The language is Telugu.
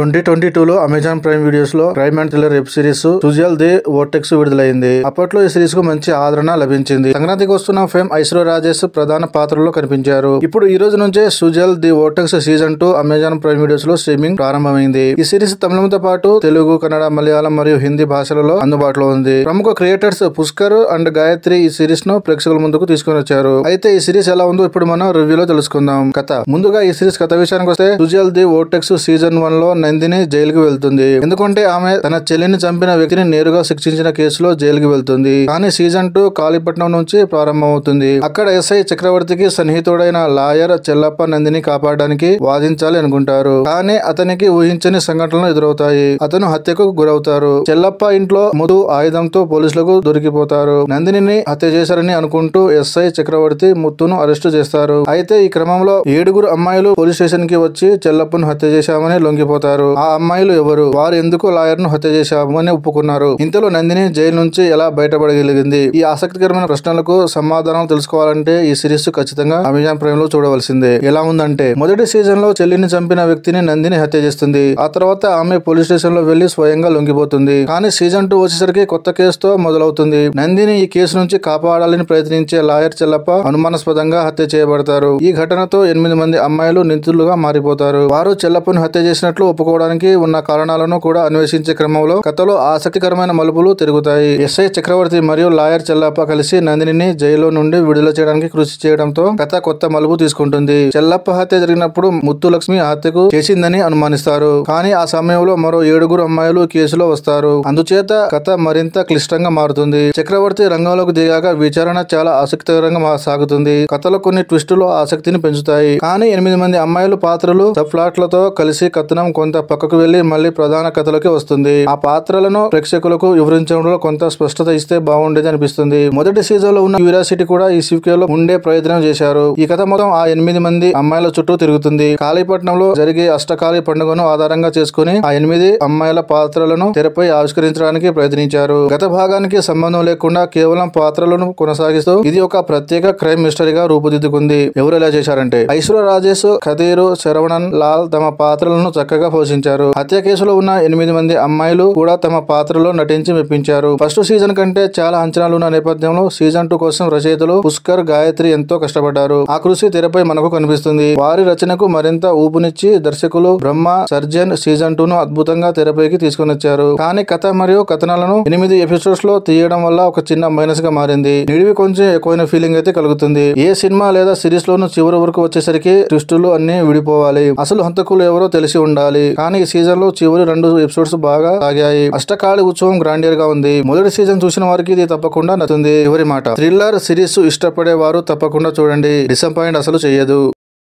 2022లో అమెజాన్ ప్రైమ్ వీడియోస్ లో crime and thriller web series Sujal the vortex విడుదలైంది. అప్పట్లో ఈ సిరీస్ కు మంచి ఆదరణ లభించింది. సంక్రాంతికి వస్తున్న ఫేమ్ ఐశ్వర్య రాజేష్ ప్రధాన పాత్రలో కనిపించారు. ఇప్పుడు ఈ రోజు నుంచే Sujal the vortex season 2 Amazon prime videos లో స్ట్రీమింగ్ ప్రారంభమైంది. ఈ సిరీస్ తమిళంతో పాటు తెలుగు, కన్నడ, మలయాళం మరియు హిందీ భాషలలో అందుబాటులో ఉంది. ప్రముఖ క్రియేటర్స్ పుష్కర్ అండ్ గాయత్రి ఈ సిరీస్ ను ప్రేక్షకుల ముందుకు తీసుకుని వచ్చారు. అయితే ఈ సిరీస్ ఎలా ఉందో ఇప్పుడు మనం రివ్యూలో తెలుసుకుందాం. ముందుగా ఈ సిరీస్ కథ విషయానికి వస్తే, సుజల్ ది వోర్టెక్స్ సీజన్ 1 లో నందిని జైలుకి వెళ్తుంది. ఎందుకంటే ఆమె తన చెల్లిని చంపిన వ్యక్తిని నేరుగా శిక్షించిన కేసులో జైలుకి వెళ్తుంది. కానీ సీజన్ 2 కాళీపట్నం నుంచి ప్రారంభమవుతుంది. అక్కడ ఎస్ఐ చక్రవర్తికి సన్నిహితుడైన లాయర్ చెల్లప్ప నందిని కాపాడడానికి వాదించాలి అనుకుంటారు. కానీ అతనికి ఊహించని సంఘటనలు ఎదురవుతాయి. అతను హత్యకు గురవుతారు. చెల్లప్ప ఇంట్లో ముత్తు ఆయుధంతో పోలీసులకు దొరికిపోతారు. నందినిని హత్య చేశారని అనుకుంటూ ఎస్ఐ చక్రవర్తి ముత్తును అరెస్టు చేస్తారు. అయితే ఈ క్రమంలో 7 అమ్మాయిలు పోలీస్ స్టేషన్ కి వచ్చి చెల్లప్పను హత్య చేశామని లొంగిపోతారు. ఆ అమ్మాయిలు ఎవరు, వారు ఎందుకు లాయర్ ను హత్య చేశాము అని ఒప్పుకున్నారు. ఇంతలో నందిని జైలు నుంచి ఎలా బయటపడగలిగింది? ఈ ఆసక్తికరమైన ప్రశ్నలకు సమాధానం తెలుసుకోవాలంటే ఈ సిరీస్ ఖచ్చితంగా అమెజాన్ ప్రైమ్ లో చూడవలసిందే. ఎలా ఉందంటే, మొదటి సీజన్ లో చెల్లిని చంపిన వ్యక్తిని నందిని హత్య చేస్తుంది. ఆ తర్వాత ఆమె పోలీస్ స్టేషన్ లో వెళ్లి స్వయంగా లొంగిపోతుంది. కానీ సీజన్ 2 వచ్చేసరికి కొత్త కేసుతో మొదలవుతుంది. నందిని ఈ కేసు నుంచి కాపాడాలని ప్రయత్నించే లాయర్ చెల్లప్ప అనుమానాస్పదంగా హత్య చేయబడతారు. ఈ ఘటనతో 8 మంది అమ్మాయిలు నిందితులుగా మారిపోతారు. వారు చెల్లప్పను హత్య చేసినట్లు ఒప్పుకోవడానికి ఉన్న కారణాలను కూడా అన్వేషించే క్రమంలో కథలో ఆసక్తికరమైన మలుపులు తిరుగుతాయి. ఎస్ఐ చక్రవర్తి మరియు లాయర్ చెల్లప్ప కలిసి నందినిని జైలు నుండి విడుదల చేయడానికి కృషి చేయడంతో కథ కొత్త మలుపు తీసుకుంటుంది. చెల్లప్ప హత్య జరిగినప్పుడు ముత్తు లక్ష్మి హత్యకు చేసిందని అనుమానిస్తారు. కానీ ఆ సమయంలో మరో 7 అమ్మాయిలు కేసులో వస్తారు. అందుచేత కథ మరింత క్లిష్టంగా మారుతుంది. చక్రవర్తి రంగంలోకి దిగాక విచారణ చాలా ఆసక్తికరంగా సాగుతుంది. కథలో కొన్ని ట్విస్టులు ఆసక్తిని పెంచుతాయి. కానీ 8 మంది అమ్మాయిలు పాత్రలు సబ్ ప్లాట్లతో కలిసి కథనం కొంత పక్కకు వెళ్లి మళ్ళీ ప్రధాన కథలోకి వస్తుంది. ఆ పాత్రలను ప్రేక్షకులకు వివరించడంలో కొంత స్పష్టత ఇస్తే బాగుండేది అనిపిస్తుంది. మొదటి సీజన్ లో ఉన్న క్యూరియాసిటీ కూడా ఈ సీక్వెల్ లో ఉండే ప్రయత్నం చేశారు. ఈ కథ మొత్తం ఆ 8 మంది అమ్మాయిల చుట్టూ తిరుగుతుంది. కాళీపట్నంలో జరిగే అష్టకాళి పండుగను ఆధారంగా చేసుకుని ఆ 8 అమ్మాయిల పాత్రలను తెరపై ఆవిష్కరించడానికి ప్రయత్నించారు. గత భాగానికి సంబంధం లేకుండా కేవలం పాత్రలను కొనసాగిస్తూ ఇది ఒక ప్రత్యేక క్రైమ్ మిస్టరీగా రూపుదిద్దుకుంది. ఎవరు ఎలా చేశారంటే, ఐశ్వర్య రాజేష్, ఖదీరు, శరవణన్ లాల్ తమ పాత్రలను చక్కగా పోషించారు. హత్య కేసులో ఉన్న 8 మంది అమ్మాయిలు కూడా తమ పాత్రలో నటించి మెప్పించారు. ఫస్ట్ సీజన్ కంటే చాలా అంచనాలు ఉన్న నేపథ్యంలో సీజన్ 2 కోసం రచయితలు పుష్కర్, గాయత్రి ఎంతో కష్టపడ్డారు. ఆ కృషి తెరపై మనకు కనిపిస్తుంది. వారి రచనకు మరింత ఊపునిచ్చి దర్శకులు బ్రహ్మ సర్జన్ సీజన్ 2 ను అద్భుతంగా తెరపైకి తీసుకుని వచ్చారు. కానీ కథ మరియు కథనాలను 8 ఎపిసోడ్స్ లో తీయడం వల్ల ఒక చిన్న మైనస్ గా మారింది. నిడివి కొంచెం ఎక్కువైన ఫీలింగ్ అయితే కలుగుతుంది. ఏ సినిమా లేదా సిరీస్ లోను చివరి వరకు వచ్చేసరికి ట్విస్టులు అన్ని విడిపోవాలి. అసలు హంతకులు ఎవరో తెలిసి ఉండాలి. కానీ ఈ సీజన్ లో చివరి 2 ఎపిసోడ్స్ బాగా సాగాయి. అష్టకాళి ఉత్సవం గ్రాండియర్ గా ఉంది. మొదటి సీజన్ చూసిన వారికి ఇది తప్పకుండా నచ్చుతుంది. చివరి మాట, థ్రిల్లర్ సిరీస్ ఇష్టపడే వారు తప్పకుండా చూడండి. డిసప్పాయింట్ అసలు చెయ్యదు.